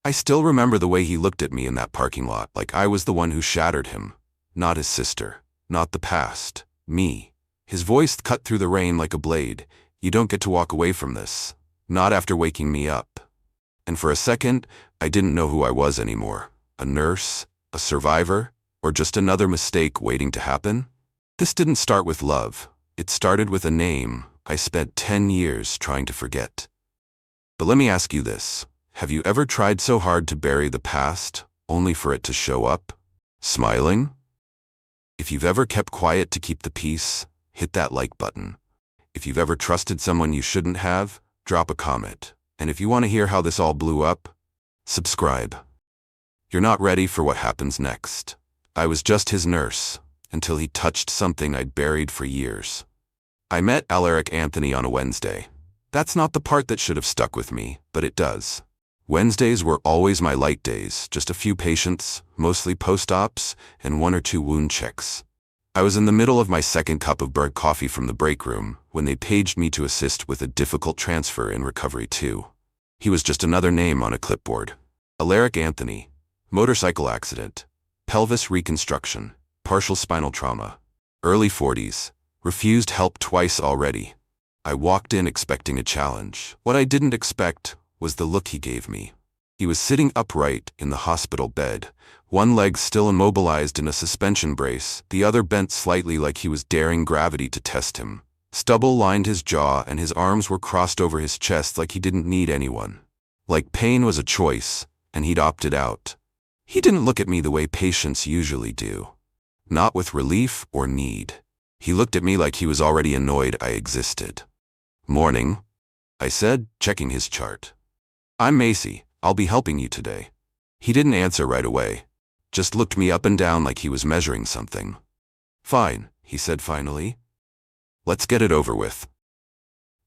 I still remember the way he looked at me in that parking lot, like I was the one who shattered him. Not his sister. Not the past. Me. His voice cut through the rain like a blade. You don't get to walk away from this. Not after waking me up. And for a second, I didn't know who I was anymore. A nurse? A survivor? Or just another mistake waiting to happen? This didn't start with love. It started with a name I spent 10 years trying to forget. But let me ask you this. Have you ever tried so hard to bury the past, only for it to show up? Smiling? If you've ever kept quiet to keep the peace, hit that like button. If you've ever trusted someone you shouldn't have, drop a comment. And if you want to hear how this all blew up, subscribe. You're not ready for what happens next. I was just his nurse, until he touched something I'd buried for years. I met Alaric Anthony on a Wednesday. That's not the part that should have stuck with me, but it does. Wednesdays were always my light days, just a few patients, mostly post-ops, and 1 or 2 wound checks. I was in the middle of my second cup of burnt coffee from the break room when they paged me to assist with a difficult transfer in Recovery 2. He was just another name on a clipboard. Alaric Anthony. Motorcycle accident. Pelvis reconstruction. Partial spinal trauma. Early 40s. Refused help twice already. I walked in expecting a challenge. What I didn't expect was the look he gave me. He was sitting upright in the hospital bed, one leg still immobilized in a suspension brace, the other bent slightly like he was daring gravity to test him. Stubble lined his jaw and his arms were crossed over his chest like he didn't need anyone. Like pain was a choice, and he'd opted out. He didn't look at me the way patients usually do. Not with relief or need. He looked at me like he was already annoyed I existed. "Morning," I said, checking his chart. "I'm Macy. I'll be helping you today." He didn't answer right away. Just looked me up and down like he was measuring something. "Fine," he said finally. "Let's get it over with."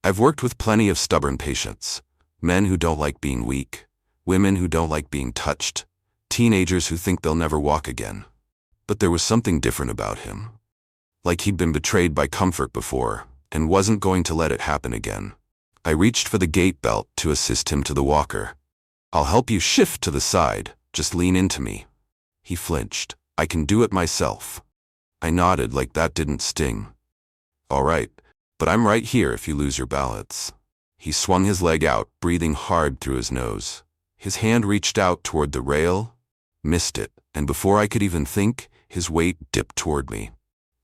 I've worked with plenty of stubborn patients. Men who don't like being weak. Women who don't like being touched. Teenagers who think they'll never walk again. But there was something different about him. Like he'd been betrayed by comfort before, and wasn't going to let it happen again. I reached for the gait belt to assist him to the walker. "I'll help you shift to the side, just lean into me." He flinched. "I can do it myself." I nodded like that didn't sting. "All right, but I'm right here if you lose your balance." He swung his leg out, breathing hard through his nose. His hand reached out toward the rail, missed it, and before I could even think, his weight dipped toward me.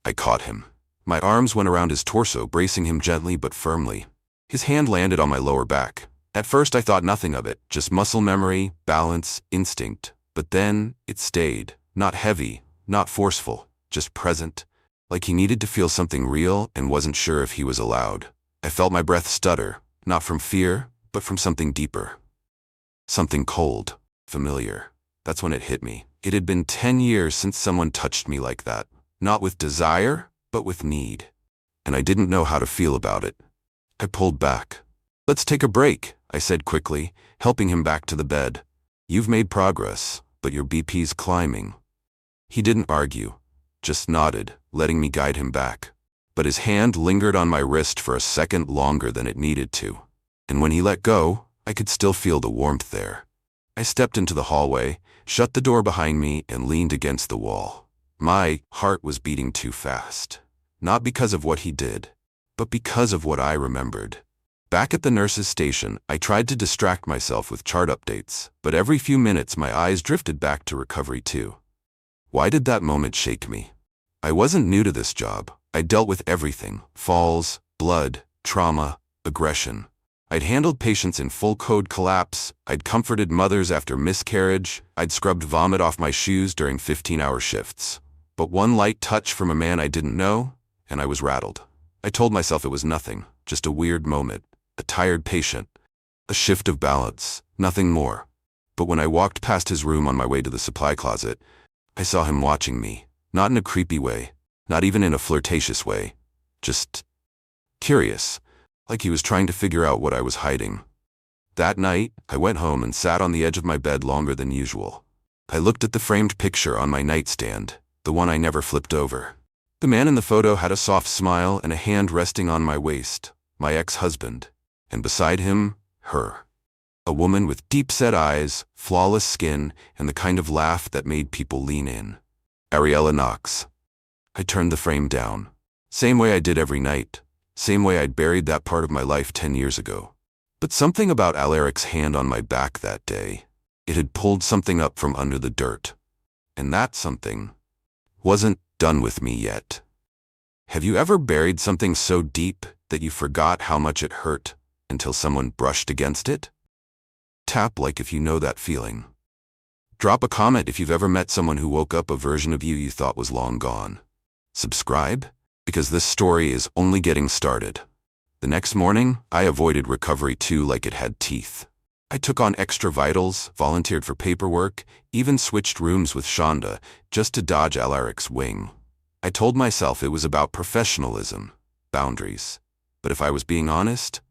I caught him. My arms went around his torso, bracing him gently but firmly. His hand landed on my lower back. At first I thought nothing of it, just muscle memory, balance, instinct. But then, it stayed. Not heavy, not forceful, just present. Like he needed to feel something real and wasn't sure if he was allowed. I felt my breath stutter, not from fear, but from something deeper. Something cold, familiar. That's when it hit me. It had been 10 years since someone touched me like that. Not with desire, but with need. And I didn't know how to feel about it. I pulled back. "Let's take a break," I said quickly, helping him back to the bed. "You've made progress, but your BP's climbing." He didn't argue, just nodded, letting me guide him back. But his hand lingered on my wrist for a second longer than it needed to. And when he let go, I could still feel the warmth there. I stepped into the hallway, shut the door behind me, and leaned against the wall. My heart was beating too fast. Not because of what he did, but because of what I remembered. Back at the nurse's station, I tried to distract myself with chart updates, but every few minutes my eyes drifted back to Recovery 2. Why did that moment shake me? I wasn't new to this job. I dealt with everything: falls, blood, trauma, aggression. I'd handled patients in full code collapse, I'd comforted mothers after miscarriage, I'd scrubbed vomit off my shoes during 15-hour shifts. But one light touch from a man I didn't know, and I was rattled. I told myself it was nothing, just a weird moment, a tired patient, a shift of balance, nothing more. But when I walked past his room on my way to the supply closet, I saw him watching me, not in a creepy way, not even in a flirtatious way, just curious, like he was trying to figure out what I was hiding. That night, I went home and sat on the edge of my bed longer than usual. I looked at the framed picture on my nightstand, the one I never flipped over. The man in the photo had a soft smile and a hand resting on my waist, my ex-husband, and beside him, her. A woman with deep-set eyes, flawless skin, and the kind of laugh that made people lean in. Ariella Knox. I turned the frame down. Same way I did every night. Same way I'd buried that part of my life 10 years ago. But something about Alaric's hand on my back that day. It had pulled something up from under the dirt. And that something wasn't done with me yet. Have you ever buried something so deep that you forgot how much it hurt until someone brushed against it? Tap like if you know that feeling. Drop a comment if you've ever met someone who woke up a version of you thought was long gone. Subscribe, because this story is only getting started. The next morning, I avoided recovery too like it had teeth. I took on extra vitals, volunteered for paperwork, even switched rooms with Shonda just to dodge Alaric's wing. I told myself it was about professionalism, boundaries. But if I was being honest,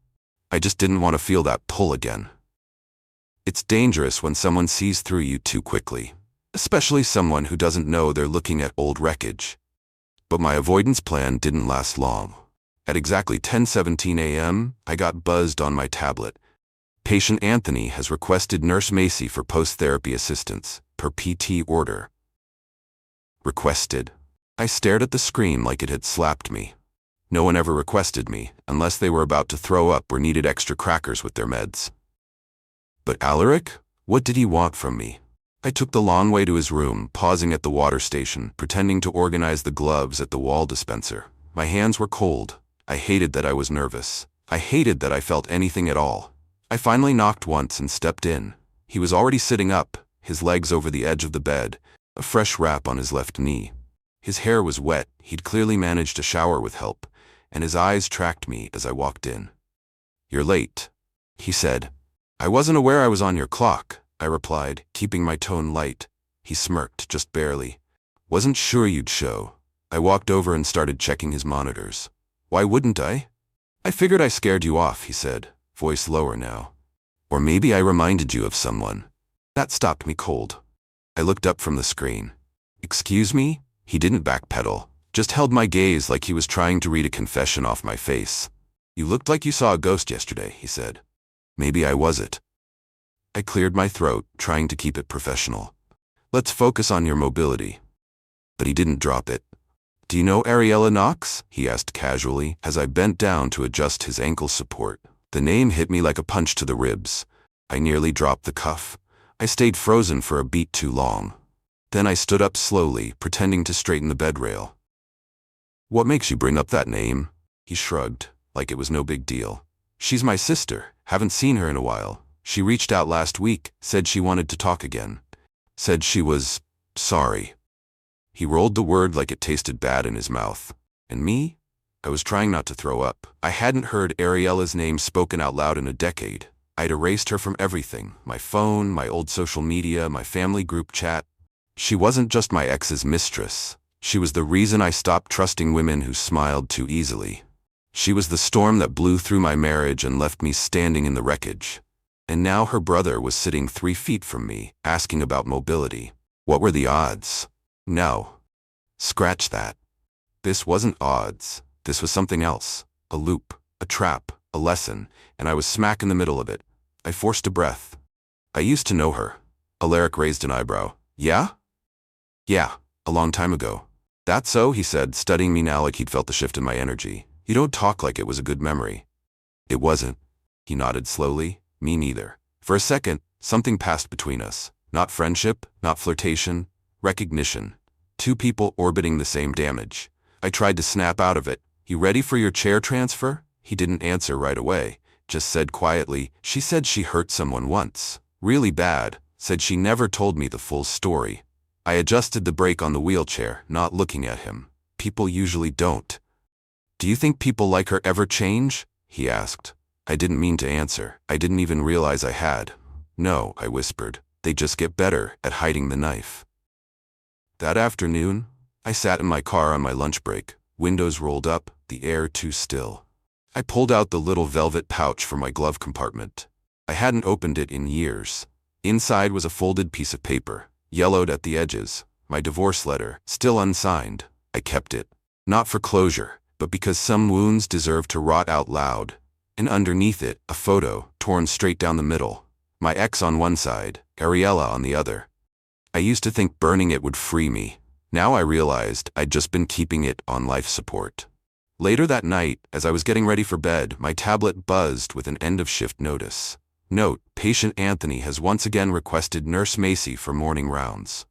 I just didn't want to feel that pull again. It's dangerous when someone sees through you too quickly, especially someone who doesn't know they're looking at old wreckage. But my avoidance plan didn't last long. At exactly 10:17 a.m., I got buzzed on my tablet. Patient Anthony has requested Nurse Macy for post-therapy assistance, per PT order. Requested. I stared at the screen like it had slapped me. No one ever requested me, unless they were about to throw up or needed extra crackers with their meds. But Alaric? What did he want from me? I took the long way to his room, pausing at the water station, pretending to organize the gloves at the wall dispenser. My hands were cold. I hated that I was nervous. I hated that I felt anything at all. I finally knocked once and stepped in. He was already sitting up, his legs over the edge of the bed, a fresh wrap on his left knee. His hair was wet, he'd clearly managed a shower with help, and his eyes tracked me as I walked in. "You're late," he said. "I wasn't aware I was on your clock," I replied, keeping my tone light. He smirked, just barely. "Wasn't sure you'd show." I walked over and started checking his monitors. "Why wouldn't I?" "I figured I scared you off," he said, voice lower now. "Or maybe I reminded you of someone." That stopped me cold. I looked up from the screen. "Excuse me?" He didn't backpedal, just held my gaze like he was trying to read a confession off my face. "You looked like you saw a ghost yesterday," he said. "Maybe I was it." I cleared my throat, trying to keep it professional. "Let's focus on your mobility." But he didn't drop it. "Do you know Ariella Knox?" he asked casually, as I bent down to adjust his ankle support. The name hit me like a punch to the ribs. I nearly dropped the cuff. I stayed frozen for a beat too long. Then I stood up slowly, pretending to straighten the bed rail. "What makes you bring up that name?" He shrugged, like it was no big deal. "She's my sister. Haven't seen her in a while. She reached out last week, said she wanted to talk again. Said she was sorry." He rolled the word like it tasted bad in his mouth. And me? I was trying not to throw up. I hadn't heard Ariella's name spoken out loud in a decade. I'd erased her from everything. My phone, my old social media, my family group chat. She wasn't just my ex's mistress. She was the reason I stopped trusting women who smiled too easily. She was the storm that blew through my marriage and left me standing in the wreckage. And now her brother was sitting 3 feet from me, asking about mobility. What were the odds? No. Scratch that. This wasn't odds. This was something else. A loop, a trap, a lesson, and I was smack in the middle of it. I forced a breath. "I used to know her." Alaric raised an eyebrow. "Yeah?" "Yeah, a long time ago." "That's so," he said, studying me now like he'd felt the shift in my energy. "You don't talk like it was a good memory." "It wasn't." He nodded slowly. "Me neither." For a second, something passed between us. Not friendship, not flirtation, recognition. 2 people orbiting the same damage. I tried to snap out of it. "You ready for your chair transfer?" He didn't answer right away, just said quietly, "She said she hurt someone once. Really bad. Said she never told me the full story." I adjusted the brake on the wheelchair, not looking at him. People usually don't. "Do you think people like her ever change?" he asked. I didn't mean to answer. I didn't even realize I had. "No," I whispered. "They just get better at hiding the knife." That afternoon, I sat in my car on my lunch break, windows rolled up, the air too still. I pulled out the little velvet pouch from my glove compartment. I hadn't opened it in years. Inside was a folded piece of paper, yellowed at the edges, my divorce letter, still unsigned. I kept it, not for closure, but because some wounds deserve to rot out loud. And underneath it, a photo, torn straight down the middle. My ex on one side, Ariella on the other. I used to think burning it would free me. Now I realized I'd just been keeping it on life support. Later that night, as I was getting ready for bed, my tablet buzzed with an end-of-shift notice. Note, patient Anthony has once again requested Nurse Macy for morning rounds.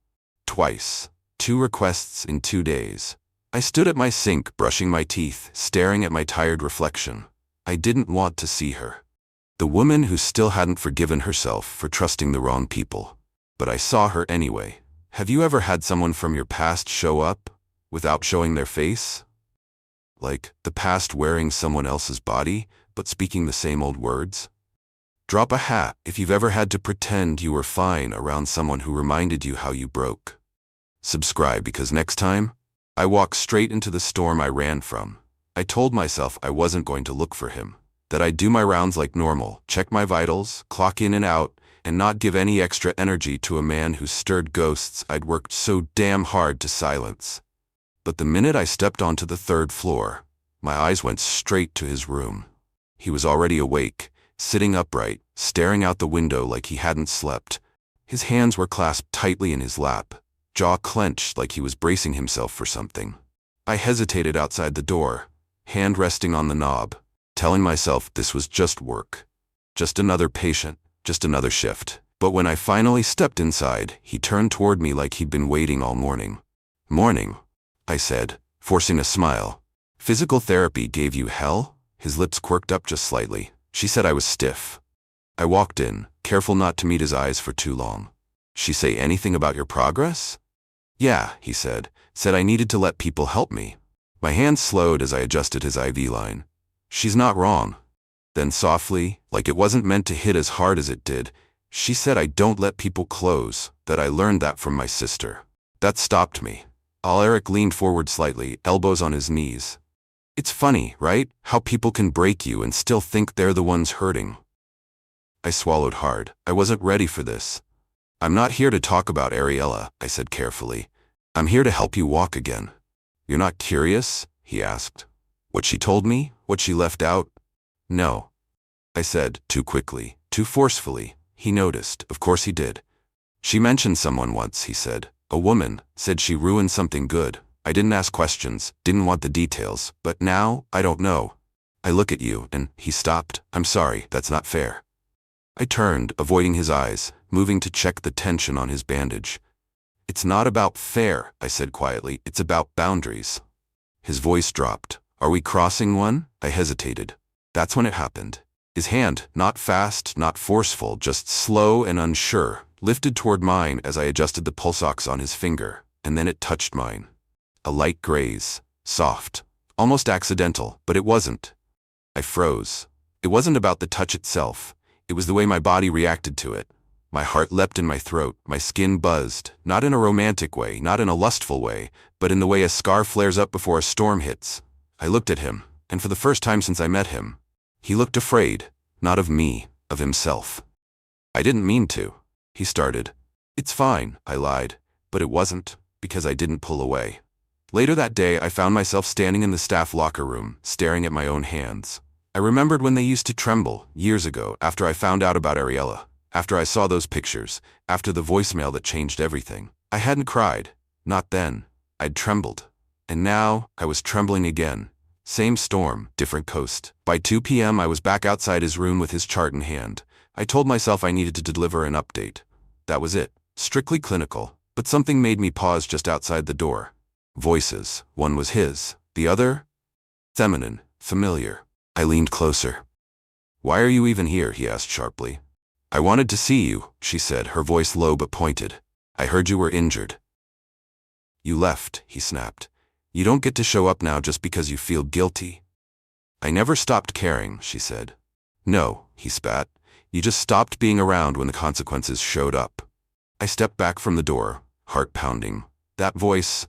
Twice. 2 requests in 2 days. I stood at my sink, brushing my teeth, staring at my tired reflection. I didn't want to see her. The woman who still hadn't forgiven herself for trusting the wrong people. But I saw her anyway. Have you ever had someone from your past show up without showing their face? Like the past wearing someone else's body, but speaking the same old words? Drop a hat if you've ever had to pretend you were fine around someone who reminded you how you broke. Subscribe, because next time, I walk straight into the storm I ran from. I told myself I wasn't going to look for him, that I'd do my rounds like normal, check my vitals, clock in and out, and not give any extra energy to a man who stirred ghosts I'd worked so damn hard to silence. But the minute I stepped onto the 3rd floor, my eyes went straight to his room. He was already awake, sitting upright, staring out the window like he hadn't slept. His hands were clasped tightly in his lap, jaw clenched like he was bracing himself for something. I hesitated outside the door, hand resting on the knob, telling myself this was just work. Just another patient, just another shift. But when I finally stepped inside, he turned toward me like he'd been waiting all morning. "Morning," I said, forcing a smile. "Physical therapy gave you hell?" His lips quirked up just slightly. She said I was stiff. I walked in, careful not to meet his eyes for too long. "She say anything about your progress?" "Yeah," he said I needed to let people help me. My hand slowed as I adjusted his IV line. "She's not wrong." Then softly, like it wasn't meant to hit as hard as it did, she said I don't let people close, that I learned that from my sister. That stopped me. Alaric leaned forward slightly, elbows on his knees. "It's funny, right? How people can break you and still think they're the ones hurting." I swallowed hard. I wasn't ready for this. "I'm not here to talk about Ariella," I said carefully. "I'm here to help you walk again." "You're not curious?" he asked. "What she told me? What she left out?" "No," I said, too quickly, too forcefully. He noticed. Of course he did. "She mentioned someone once," he said. "A woman, said she ruined something good. I didn't ask questions, didn't want the details, but now, I don't know. I look at you, and..." He stopped. "I'm sorry, that's not fair." I turned, avoiding his eyes, moving to check the tension on his bandage. "It's not about fair," I said quietly. "It's about boundaries." His voice dropped. "Are we crossing one?" I hesitated. That's when it happened. His hand, not fast, not forceful, just slow and unsure, lifted toward mine as I adjusted the pulse ox on his finger, and then it touched mine. A light graze, soft, almost accidental, but it wasn't. I froze. It wasn't about the touch itself. It was the way my body reacted to it. My heart leapt in my throat, my skin buzzed, not in a romantic way, not in a lustful way, but in the way a scar flares up before a storm hits. I looked at him, and for the first time since I met him, he looked afraid, not of me, of himself. "I didn't mean to," he started. "It's fine," I lied, but it wasn't, because I didn't pull away. Later that day, I found myself standing in the staff locker room, staring at my own hands. I remembered when they used to tremble, years ago, after I found out about Ariella, after I saw those pictures, after the voicemail that changed everything. I hadn't cried. Not then. I'd trembled. And now, I was trembling again. Same storm, different coast. By 2 p.m. I was back outside his room with his chart in hand. I told myself I needed to deliver an update. That was it. Strictly clinical. But something made me pause just outside the door. Voices. One was his. The other? Feminine. Familiar. I leaned closer. "Why are you even here?" he asked sharply. "I wanted to see you," she said, her voice low but pointed. "I heard you were injured." "You left," he snapped. "You don't get to show up now just because you feel guilty." "I never stopped caring," she said. "No," he spat. "You just stopped being around when the consequences showed up." I stepped back from the door, heart pounding. That voice,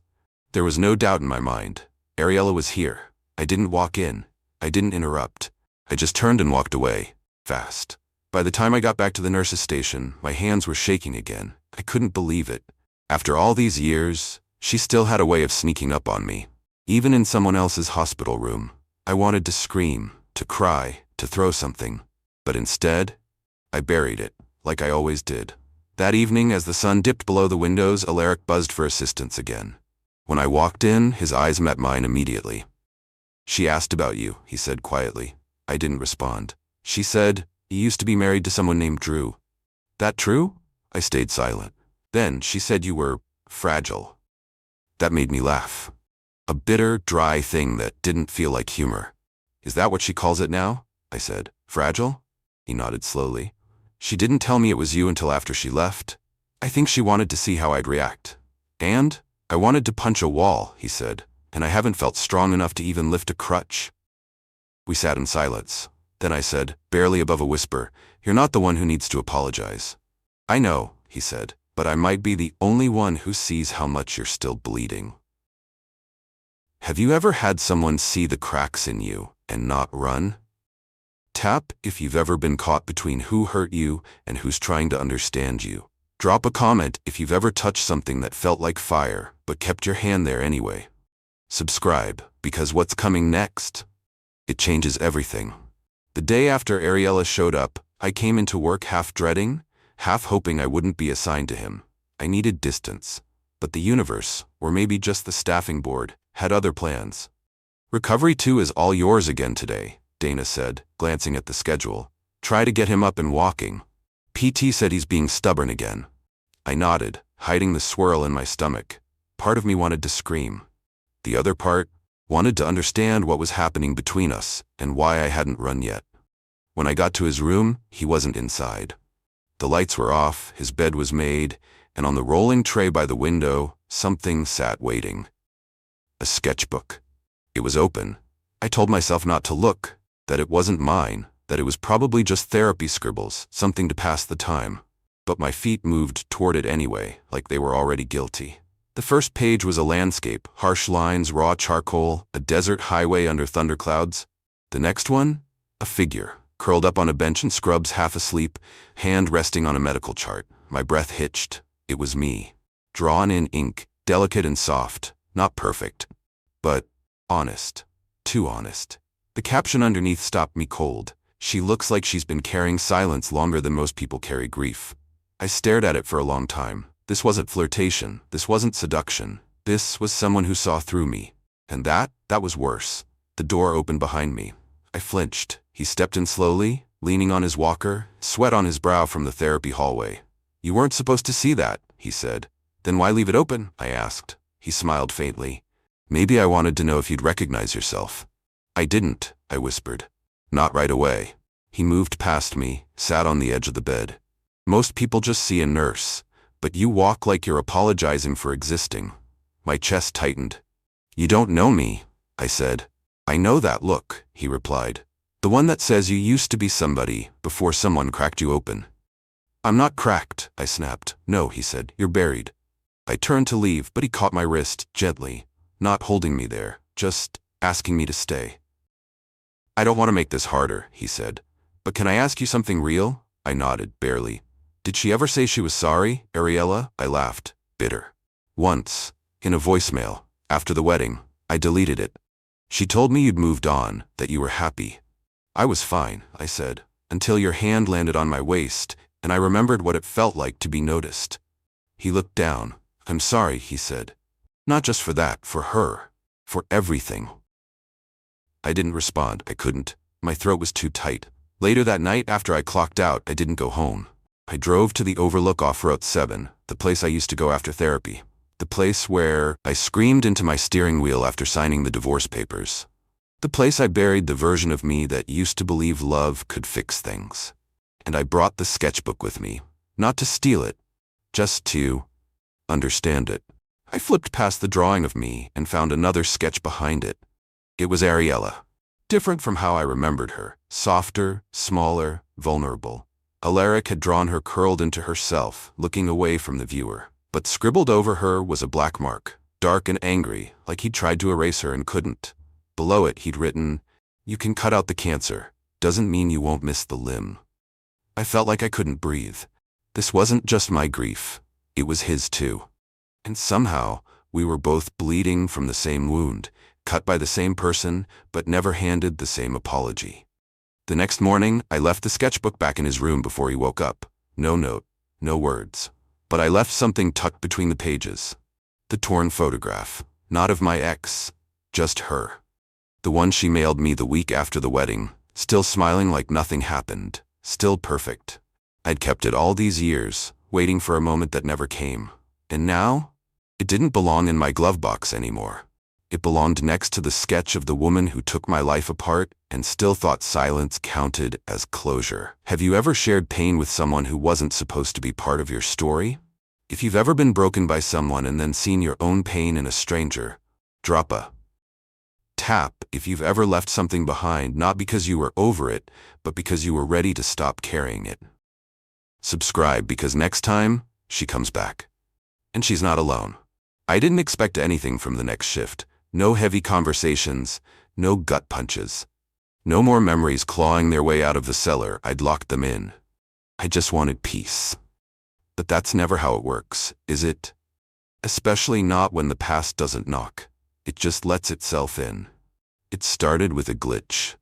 there was no doubt in my mind. Ariella was here. I didn't walk in. I didn't interrupt. I just turned and walked away, fast. By the time I got back to the nurse's station, my hands were shaking again. I couldn't believe it. After all these years, she still had a way of sneaking up on me. Even in someone else's hospital room. I wanted to scream, to cry, to throw something. But instead, I buried it, like I always did. That evening, as the sun dipped below the windows, Alaric buzzed for assistance again. When I walked in, his eyes met mine immediately. "She asked about you," he said quietly. I didn't respond. "She said, you used to be married to someone named Drew." "That true?" I stayed silent. "Then she said you were fragile." That made me laugh. A bitter, dry thing that didn't feel like humor. "Is that what she calls it now?" I said. "Fragile?" He nodded slowly. "She didn't tell me it was you until after she left. I think she wanted to see how I'd react. And I wanted to punch a wall," he said, "and I haven't felt strong enough to even lift a crutch." We sat in silence. Then I said, barely above a whisper, "You're not the one who needs to apologize." "I know," he said, "but I might be the only one who sees how much you're still bleeding." Have you ever had someone see the cracks in you and not run? Tap if you've ever been caught between who hurt you and who's trying to understand you. Drop a comment if you've ever touched something that felt like fire but kept your hand there anyway. Subscribe, because what's coming next? It changes everything. The day after Ariella showed up, I came into work half dreading, half hoping I wouldn't be assigned to him. I needed distance. But the universe, or maybe just the staffing board, had other plans. "Recovery 2 is all yours again today," Dana said, glancing at the schedule. "Try to get him up and walking. PT said he's being stubborn again." I nodded, hiding the swirl in my stomach. Part of me wanted to scream. The other part wanted to understand what was happening between us and why I hadn't run yet. When I got to his room, he wasn't inside. The lights were off, his bed was made, and on the rolling tray by the window, something sat waiting. A sketchbook. It was open. I told myself not to look, that it wasn't mine, that it was probably just therapy scribbles, something to pass the time. But my feet moved toward it anyway, like they were already guilty. The first page was a landscape, harsh lines, raw charcoal, a desert highway under thunderclouds. The next one? A figure, curled up on a bench in scrubs, half asleep, hand resting on a medical chart. My breath hitched. It was me. Drawn in ink, delicate and soft, not perfect, but honest. Too honest. The caption underneath stopped me cold. "She looks like she's been carrying silence longer than most people carry grief." I stared at it for a long time. This wasn't flirtation. This wasn't seduction. This was someone who saw through me. And that was worse. The door opened behind me. I flinched. He stepped in slowly, leaning on his walker, sweat on his brow from the therapy hallway. "You weren't supposed to see that," he said. "Then why leave it open?" I asked. He smiled faintly. "Maybe I wanted to know if you'd recognize yourself." "I didn't," I whispered. "Not right away." He moved past me, sat on the edge of the bed. "Most people just see a nurse, but you walk like you're apologizing for existing." My chest tightened. "You don't know me," I said. "I know that look," he replied. "The one that says you used to be somebody before someone cracked you open." "I'm not cracked," I snapped. "No," he said, "you're buried." I turned to leave, but he caught my wrist, gently, not holding me there, just asking me to stay. "I don't want to make this harder," he said. "But can I ask you something real?" I nodded, barely. "Did she ever say she was sorry, Ariella?" I laughed, bitter. "Once, in a voicemail, after the wedding. I deleted it. She told me you'd moved on, that you were happy." "I was fine," I said, "until your hand landed on my waist, and I remembered what it felt like to be noticed." He looked down. "I'm sorry," he said. "Not just for that, for her. For everything." I didn't respond. I couldn't. My throat was too tight. Later that night, after I clocked out, I didn't go home. I drove to the Overlook off Route 7, the place I used to go after therapy. The place where I screamed into my steering wheel after signing the divorce papers. The place I buried the version of me that used to believe love could fix things. And I brought the sketchbook with me, not to steal it, just to understand it. I flipped past the drawing of me and found another sketch behind it. It was Ariella. Different from how I remembered her. Softer, smaller, vulnerable. Alaric had drawn her curled into herself, looking away from the viewer. But scribbled over her was a black mark, dark and angry, like he'd tried to erase her and couldn't. Below it he'd written, "You can cut out the cancer. Doesn't mean you won't miss the limb." I felt like I couldn't breathe. This wasn't just my grief. It was his too. And somehow, we were both bleeding from the same wound, cut by the same person, but never handed the same apology. The next morning, I left the sketchbook back in his room before he woke up. No note, no words. But I left something tucked between the pages. The torn photograph. Not of my ex, just her. The one she mailed me the week after the wedding, still smiling like nothing happened, still perfect. I'd kept it all these years, waiting for a moment that never came. And now? It didn't belong in my glove box anymore. It belonged next to the sketch of the woman who took my life apart and still thought silence counted as closure. Have you ever shared pain with someone who wasn't supposed to be part of your story? If you've ever been broken by someone and then seen your own pain in a stranger, drop a tap. If you've ever left something behind not because you were over it, but because you were ready to stop carrying it. Subscribe because next time, she comes back. And she's not alone. I didn't expect anything from the next shift. No heavy conversations, no gut punches. No more memories clawing their way out of the cellar I'd locked them in. I just wanted peace. But that's never how it works, is it? Especially not when the past doesn't knock. It just lets itself in. It started with a glitch.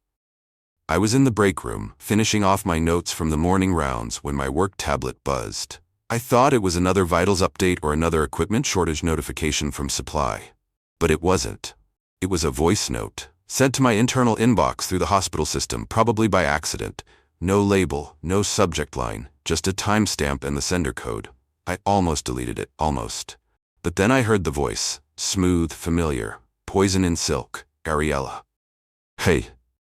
I was in the break room, finishing off my notes from the morning rounds when my work tablet buzzed. I thought it was another vitals update or another equipment shortage notification from supply. But it wasn't. It was a voice note, sent to my internal inbox through the hospital system, probably by accident. No label, no subject line, just a timestamp and the sender code. I almost deleted it, almost. But then I heard the voice, smooth, familiar, poison in silk, Ariella. Hey,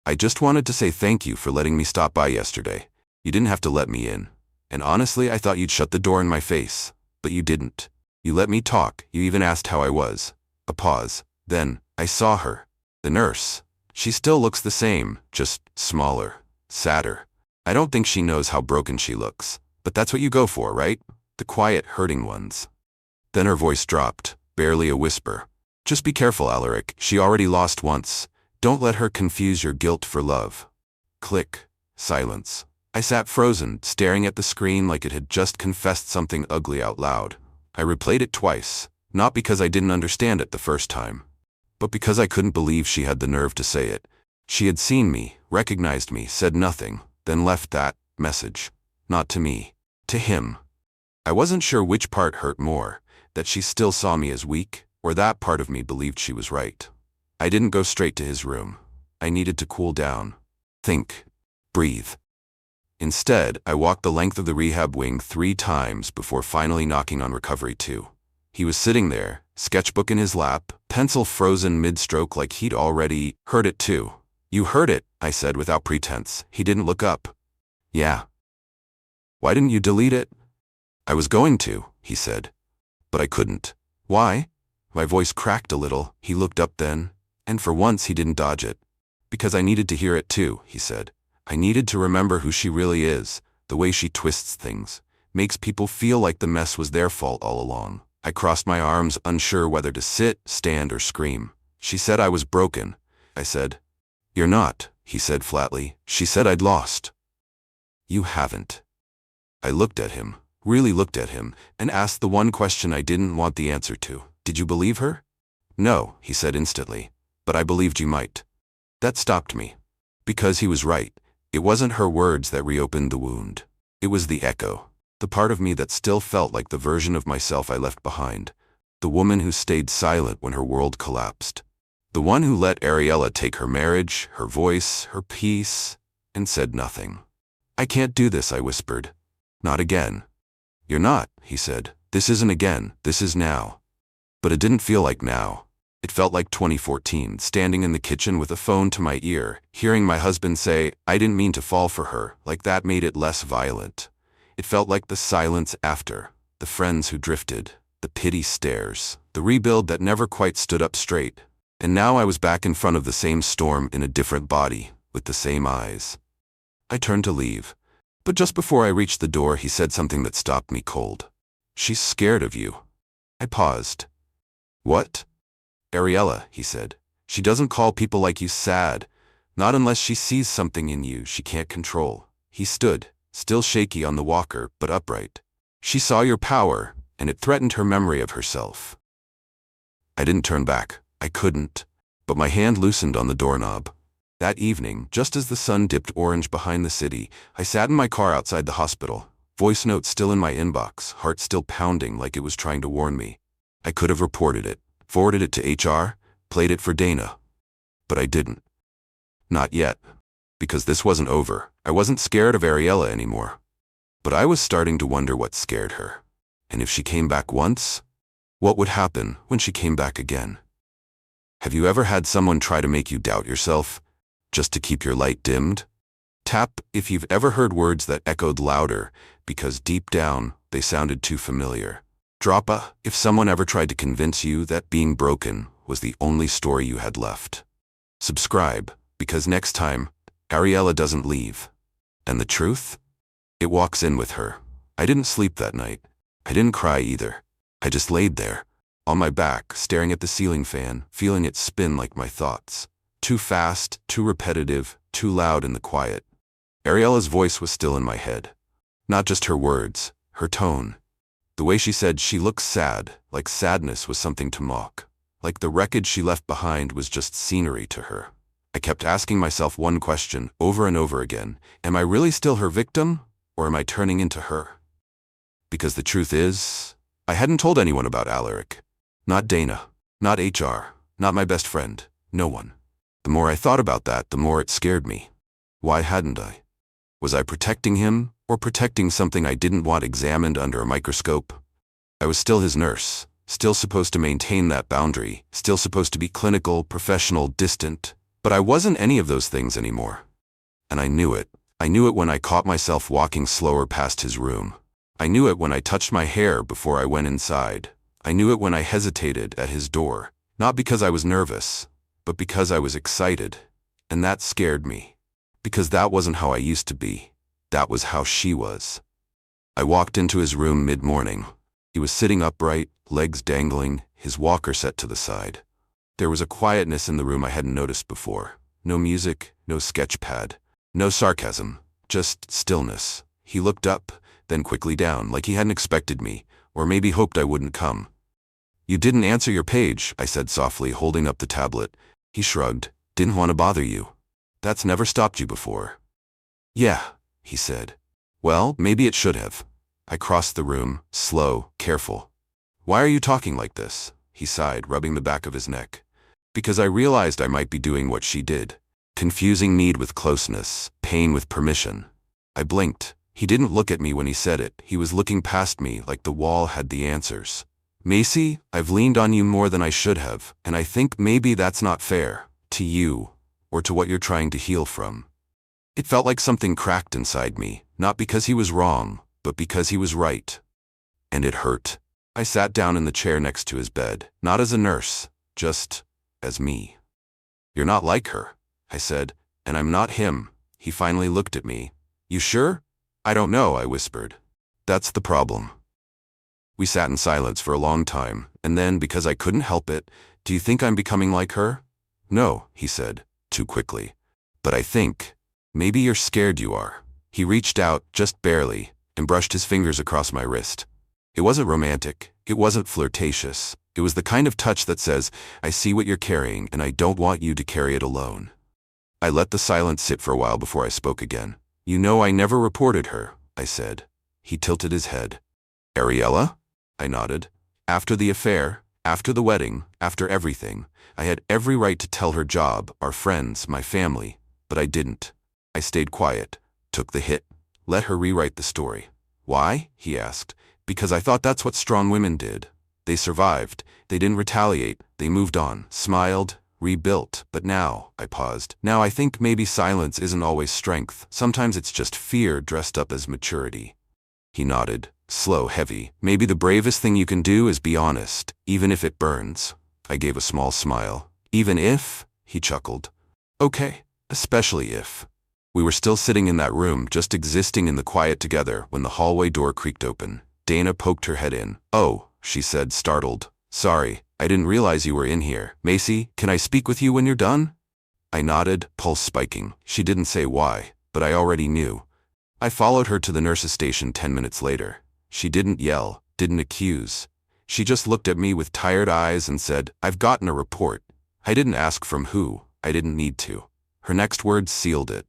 I just wanted to say thank you for letting me stop by yesterday. You didn't have to let me in. And honestly, I thought you'd shut the door in my face. But you didn't. You let me talk, you even asked how I was. A pause. Then, I saw her. The nurse. She still looks the same, just smaller, sadder. I don't think she knows how broken she looks. But that's what you go for, right? The quiet, hurting ones. Then her voice dropped, barely a whisper. Just be careful, Alaric. She already lost once. Don't let her confuse your guilt for love. Click. Silence. I sat frozen, staring at the screen like it had just confessed something ugly out loud. I replayed it twice, not because I didn't understand it the first time, but because I couldn't believe she had the nerve to say it. She had seen me, recognized me, said nothing, then left that message. Not to me. To him. I wasn't sure which part hurt more, that she still saw me as weak, or that part of me believed she was right. I didn't go straight to his room. I needed to cool down. Think. Breathe. Instead, I walked the length of the rehab wing 3 times before finally knocking on recovery 2. He was sitting there, sketchbook in his lap, pencil frozen mid-stroke like he'd already heard it too. You heard it, I said without pretense. He didn't look up. Yeah. Why didn't you delete it? I was going to, he said. But I couldn't. Why? My voice cracked a little. He looked up then, and for once he didn't dodge it. Because I needed to hear it too, he said. I needed to remember who she really is, the way she twists things, makes people feel like the mess was their fault all along. I crossed my arms, unsure whether to sit, stand, or scream. She said I was broken. I said, "You're not," he said flatly. She said I'd lost. You haven't. I looked at him, really looked at him, and asked the one question I didn't want the answer to. Did you believe her? No, he said instantly. But I believed you might. That stopped me. Because he was right. It wasn't her words that reopened the wound. It was the echo. The part of me that still felt like the version of myself I left behind. The woman who stayed silent when her world collapsed. The one who let Ariella take her marriage, her voice, her peace, and said nothing. I can't do this, I whispered. Not again. You're not, he said. This isn't again, this is now. But it didn't feel like now. It felt like 2014, standing in the kitchen with a phone to my ear, hearing my husband say, I didn't mean to fall for her, like that made it less violent. It felt like the silence after, the friends who drifted, the pity stares, the rebuild that never quite stood up straight. And now I was back in front of the same storm in a different body, with the same eyes. I turned to leave. But just before I reached the door, he said something that stopped me cold. She's scared of you. I paused. What? Ariella, he said. She doesn't call people like you sad. Not unless she sees something in you she can't control. He stood, still shaky on the walker, but upright. She saw your power, and it threatened her memory of herself. I didn't turn back. I couldn't. But my hand loosened on the doorknob. That evening, just as the sun dipped orange behind the city, I sat in my car outside the hospital. Voice note still in my inbox, heart still pounding like it was trying to warn me. I could have reported it, forwarded it to HR, played it for Dana. But I didn't. Not yet. Because this wasn't over. I wasn't scared of Ariella anymore. But I was starting to wonder what scared her. And if she came back once, what would happen when she came back again? Have you ever had someone try to make you doubt yourself, just to keep your light dimmed? Tap if you've ever heard words that echoed louder because deep down they sounded too familiar. Drop a if someone ever tried to convince you that being broken was the only story you had left. Subscribe, because next time, Ariella doesn't leave. And the truth? It walks in with her. I didn't sleep that night. I didn't cry either. I just laid there, on my back, staring at the ceiling fan, feeling it spin like my thoughts. Too fast, too repetitive, too loud in the quiet. Ariella's voice was still in my head. Not just her words, her tone. The way she said she looks sad, like sadness was something to mock. Like the wreckage she left behind was just scenery to her. I kept asking myself one question over and over again. Am I really still her victim, or am I turning into her? Because the truth is, I hadn't told anyone about Alaric. Not Dana, not HR, not my best friend, no one. The more I thought about that, the more it scared me. Why hadn't I? Was I protecting him, or protecting something I didn't want examined under a microscope? I was still his nurse, still supposed to maintain that boundary, still supposed to be clinical, professional, distant, but I wasn't any of those things anymore. And I knew it. I knew it when I caught myself walking slower past his room. I knew it when I touched my hair before I went inside. I knew it when I hesitated at his door, not because I was nervous, but because I was excited. And that scared me. Because that wasn't how I used to be. That was how she was. I walked into his room mid-morning. He was sitting upright, legs dangling, his walker set to the side. There was a quietness in the room I hadn't noticed before. No music, no sketch pad, no sarcasm, just stillness. He looked up, then quickly down, like he hadn't expected me, or maybe hoped I wouldn't come. "You didn't answer your page," I said softly, holding up the tablet. He shrugged. "Didn't want to bother you. That's never stopped you before." "Yeah," he said. "Well, maybe it should have." I crossed the room, slow, careful. "Why are you talking like this?" He sighed, rubbing the back of his neck. "Because I realized I might be doing what she did. Confusing need with closeness, pain with permission." I blinked. He didn't look at me when he said it. He was looking past me like the wall had the answers. "Macy, I've leaned on you more than I should have, and I think maybe that's not fair. To you, or to what you're trying to heal from." It felt like something cracked inside me, not because he was wrong, but because he was right. And it hurt. I sat down in the chair next to his bed, not as a nurse, just as me. "You're not like her," I said, "and I'm not him." He finally looked at me. "You sure?" "I don't know," I whispered. "That's the problem." We sat in silence for a long time, and then, because I couldn't help it, "Do you think I'm becoming like her?" "No," he said, too quickly. "But I think, maybe you're scared you are." He reached out, just barely, and brushed his fingers across my wrist. It wasn't romantic, it wasn't flirtatious. It was the kind of touch that says, "I see what you're carrying, and I don't want you to carry it alone." I let the silence sit for a while before I spoke again. "You know I never reported her," I said. He tilted his head. "Ariella?" I nodded. "After the affair, after the wedding, after everything, I had every right to tell her job, our friends, my family, but I didn't. I stayed quiet, took the hit, let her rewrite the story." "Why?" he asked. "Because I thought that's what strong women did. They survived, they didn't retaliate, they moved on, smiled, rebuilt. But now," I paused, "now I think maybe silence isn't always strength. Sometimes it's just fear dressed up as maturity." He nodded, slow, heavy. "Maybe the bravest thing you can do is be honest, even if it burns." I gave a small smile. "Even if?" he chuckled. "Okay, especially if." We were still sitting in that room, just existing in the quiet together, when the hallway door creaked open. Dana poked her head in. "Oh," she said, startled. "Sorry, I didn't realize you were in here. Macy, can I speak with you when you're done?" I nodded, pulse spiking. She didn't say why, but I already knew. I followed her to the nurse's station 10 minutes later. She didn't yell, didn't accuse. She just looked at me with tired eyes and said, "I've gotten a report." I didn't ask from who. I didn't need to. Her next words sealed it.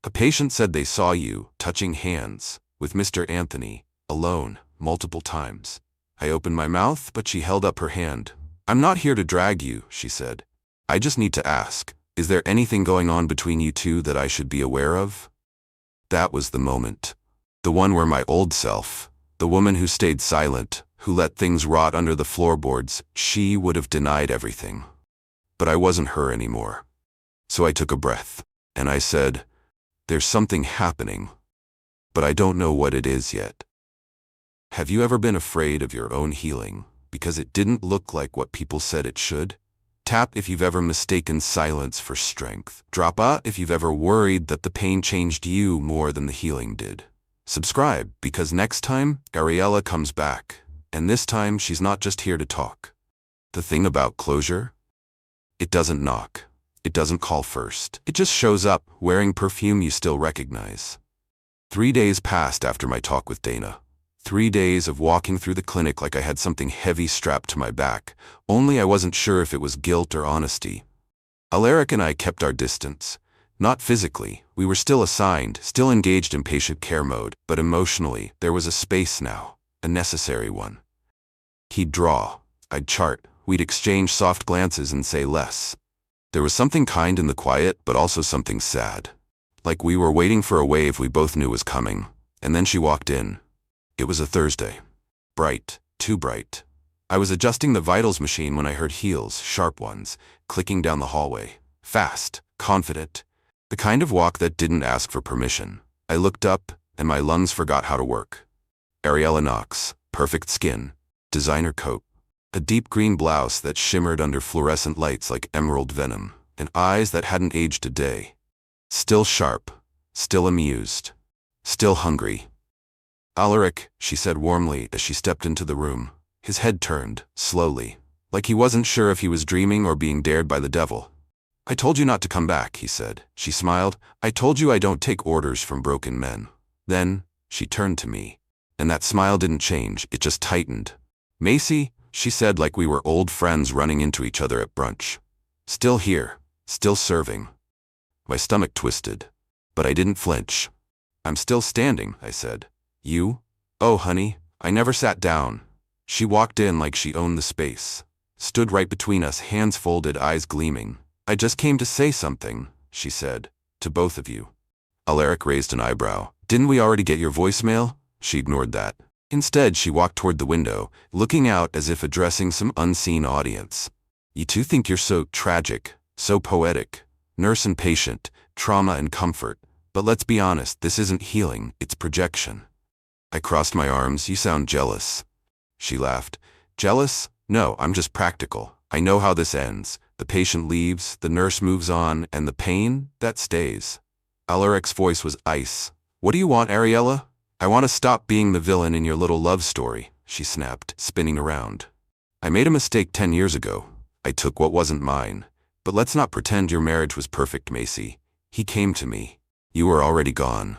"A patient said they saw you, touching hands, with Mr. Anthony, alone, multiple times. I opened my mouth, but she held up her hand. I'm not here to drag you, she said. I just need to ask, is there anything going on between you two that I should be aware of? That was the moment. The one where my old self, the woman who stayed silent, who let things rot under the floorboards, she would have denied everything. But I wasn't her anymore. So I took a breath, and I said, there's something happening, but I don't know what it is yet. Have you ever been afraid of your own healing because it didn't look like what people said it should? Tap if you've ever mistaken silence for strength. Drop A if you've ever worried that the pain changed you more than the healing did. Subscribe, because next time, Ariella comes back, and this time she's not just here to talk. The thing about closure? It doesn't knock. It doesn't call first. It just shows up, wearing perfume you still recognize. 3 days passed after my talk with Dana. 3 days of walking through the clinic like I had something heavy strapped to my back, only I wasn't sure if it was guilt or honesty. Alaric and I kept our distance. Not physically, we were still assigned, still engaged in patient care mode, but emotionally, there was a space now, a necessary one. He'd draw, I'd chart, we'd exchange soft glances and say less. There was something kind in the quiet, but also something sad. Like we were waiting for a wave we both knew was coming, and then she walked in. It was a Thursday. Bright, too bright. I was adjusting the vitals machine when I heard heels, sharp ones, clicking down the hallway. Fast, confident. The kind of walk that didn't ask for permission. I looked up, and my lungs forgot how to work. Ariella Knox, perfect skin, designer coat, a deep green blouse that shimmered under fluorescent lights like emerald venom, and eyes that hadn't aged a day. Still sharp, still amused, still hungry. Alaric, she said warmly as she stepped into the room. His head turned, slowly, like he wasn't sure if he was dreaming or being dared by the devil. I told you not to come back, he said. She smiled. I told you I don't take orders from broken men. Then, she turned to me, and that smile didn't change, it just tightened. Macy, she said like we were old friends running into each other at brunch. Still here, still serving. My stomach twisted, but I didn't flinch. I'm still standing, I said. You? Oh, honey, I never sat down. She walked in like she owned the space. Stood right between us, hands folded, eyes gleaming. I just came to say something, she said, to both of you. Alaric raised an eyebrow. Didn't we already get your voicemail? She ignored that. Instead, she walked toward the window, looking out as if addressing some unseen audience. You two think you're so tragic, so poetic. Nurse and patient, trauma and comfort. But let's be honest, this isn't healing, it's projection. I crossed my arms. You sound jealous. She laughed. Jealous? No, I'm just practical. I know how this ends. The patient leaves, the nurse moves on, and the pain, that stays. Alaric's voice was ice. What do you want, Ariella? I want to stop being the villain in your little love story, she snapped, spinning around. I made a mistake 10 years ago. I took what wasn't mine. But let's not pretend your marriage was perfect, Macy. He came to me. You were already gone.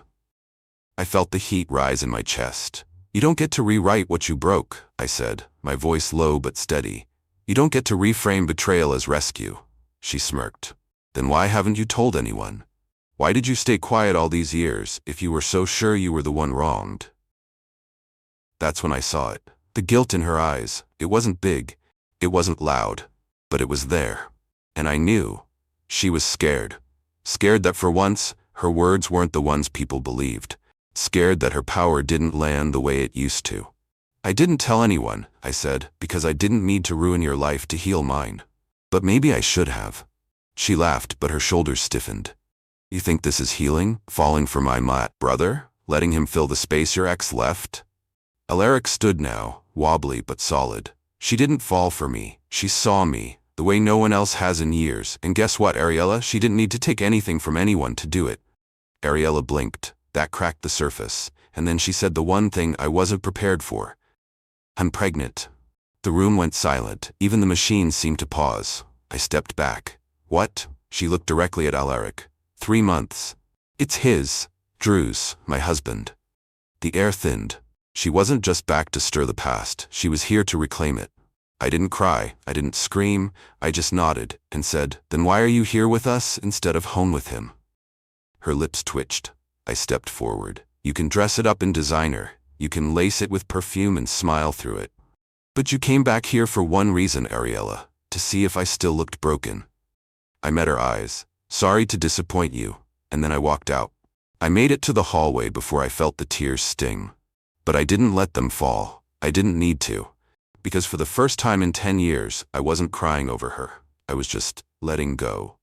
I felt the heat rise in my chest. You don't get to rewrite what you broke, I said, my voice low but steady. You don't get to reframe betrayal as rescue. She smirked. Then why haven't you told anyone? Why did you stay quiet all these years if you were so sure you were the one wronged? That's when I saw it. The guilt in her eyes. It wasn't big. It wasn't loud. But it was there. And I knew. She was scared. Scared that for once, her words weren't the ones people believed. Scared that her power didn't land the way it used to. I didn't tell anyone, I said, because I didn't need to ruin your life to heal mine. But maybe I should have. She laughed, but her shoulders stiffened. You think this is healing? Falling for my brother? Letting him fill the space your ex left? Alaric stood now, wobbly but solid. She didn't fall for me. She saw me, the way no one else has in years. And guess what, Ariella? She didn't need to take anything from anyone to do it. Ariella blinked. That cracked the surface, and then she said the one thing I wasn't prepared for. I'm pregnant. The room went silent. Even the machine seemed to pause. I stepped back. What? She looked directly at Alaric. 3 months. It's his, Drew's, my husband. The air thinned. She wasn't just back to stir the past. She was here to reclaim it. I didn't cry. I didn't scream. I just nodded and said, then why are you here with us instead of home with him? Her lips twitched. I stepped forward. You can dress it up in designer. You can lace it with perfume and smile through it. But you came back here for one reason, Ariella, to see if I still looked broken. I met her eyes. Sorry to disappoint you, and then I walked out. I made it to the hallway before I felt the tears sting. But I didn't let them fall. I didn't need to. Because for the first time in 10 years, I wasn't crying over her. I was just letting go.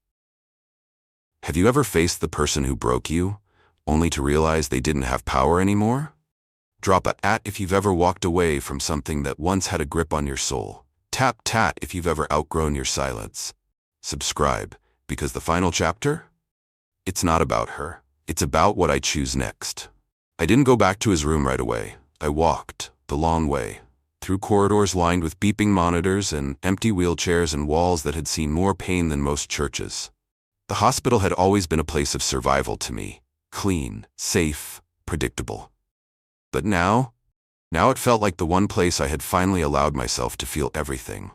Have you ever faced the person who broke you, only to realize they didn't have power anymore? Drop a @ if you've ever walked away from something that once had a grip on your soul. Tap tat if you've ever outgrown your silence. Subscribe, because the final chapter? It's not about her. It's about what I choose next. I didn't go back to his room right away. I walked, the long way, through corridors lined with beeping monitors and empty wheelchairs and walls that had seen more pain than most churches. The hospital had always been a place of survival to me. Clean, safe, predictable. But now it felt like the one place I had finally allowed myself to feel everything.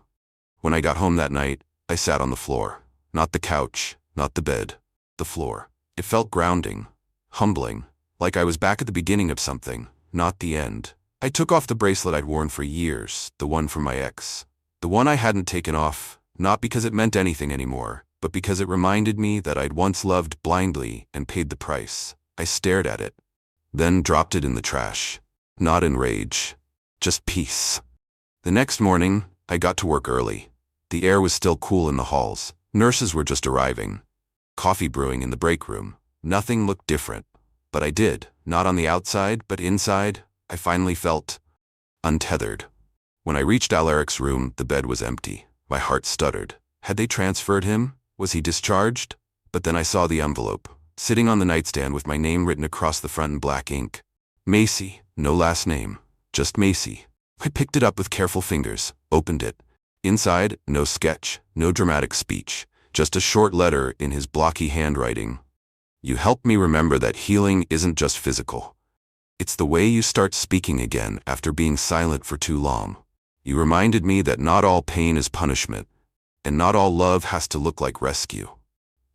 When I got home that night, I sat on the floor. Not the couch, not the bed, the floor. It felt grounding, humbling, like I was back at the beginning of something, not the end. I took off the bracelet I'd worn for years, the one from my ex. The one I hadn't taken off, not because it meant anything anymore, but because it reminded me that I'd once loved blindly and paid the price. I stared at it, then dropped it in the trash. Not in rage, just peace. The next morning, I got to work early. The air was still cool in the halls. Nurses were just arriving. Coffee brewing in the break room. Nothing looked different. But I did, not on the outside, but inside. I finally felt untethered. When I reached Alaric's room, the bed was empty. My heart stuttered. Had they transferred him? Was he discharged? But then I saw the envelope, sitting on the nightstand with my name written across the front in black ink. Macy, no last name, just Macy. I picked it up with careful fingers, opened it. Inside, no sketch, no dramatic speech, just a short letter in his blocky handwriting. You helped me remember that healing isn't just physical. It's the way you start speaking again after being silent for too long. You reminded me that not all pain is punishment, and not all love has to look like rescue.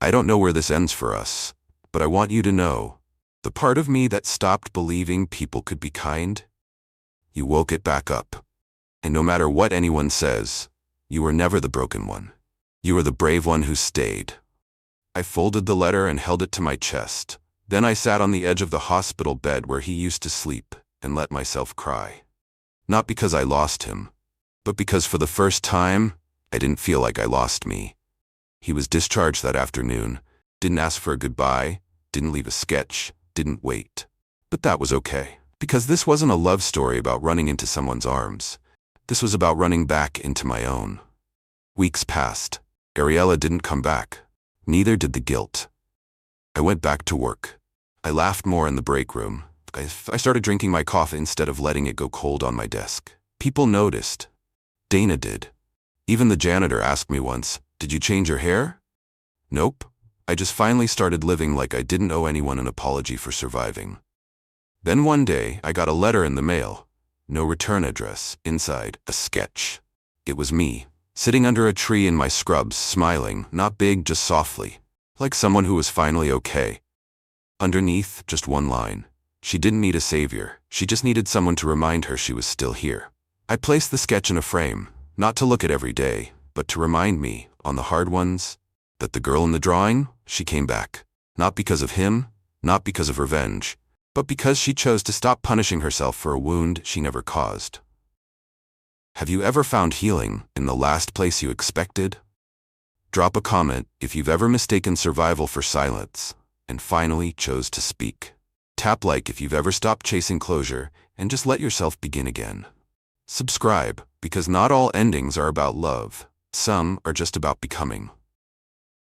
I don't know where this ends for us, but I want you to know, the part of me that stopped believing people could be kind, you woke it back up. And no matter what anyone says, you were never the broken one. You were the brave one who stayed. I folded the letter and held it to my chest. Then I sat on the edge of the hospital bed where he used to sleep and let myself cry. Not because I lost him, but because for the first time, I didn't feel like I lost me. He was discharged that afternoon, didn't ask for a goodbye, didn't leave a sketch, didn't wait. But that was okay, because this wasn't a love story about running into someone's arms. This was about running back into my own. Weeks passed. Ariella didn't come back. Neither did the guilt. I went back to work. I laughed more in the break room. I started drinking my coffee instead of letting it go cold on my desk. People noticed. Dana did. Even the janitor asked me once, "Did you change your hair?" Nope. I just finally started living like I didn't owe anyone an apology for surviving. Then one day, I got a letter in the mail. No return address. Inside, a sketch. It was me, sitting under a tree in my scrubs, smiling, not big, just softly, like someone who was finally okay. Underneath, just one line. She didn't need a savior. She just needed someone to remind her she was still here. I placed the sketch in a frame, not to look at every day, but to remind me, on the hard ones, that the girl in the drawing, she came back. Not because of him, not because of revenge, but because she chose to stop punishing herself for a wound she never caused. Have you ever found healing in the last place you expected? Drop a comment if you've ever mistaken survival for silence and finally chose to speak. Tap like if you've ever stopped chasing closure and just let yourself begin again. Subscribe, because not all endings are about love. Some are just about becoming.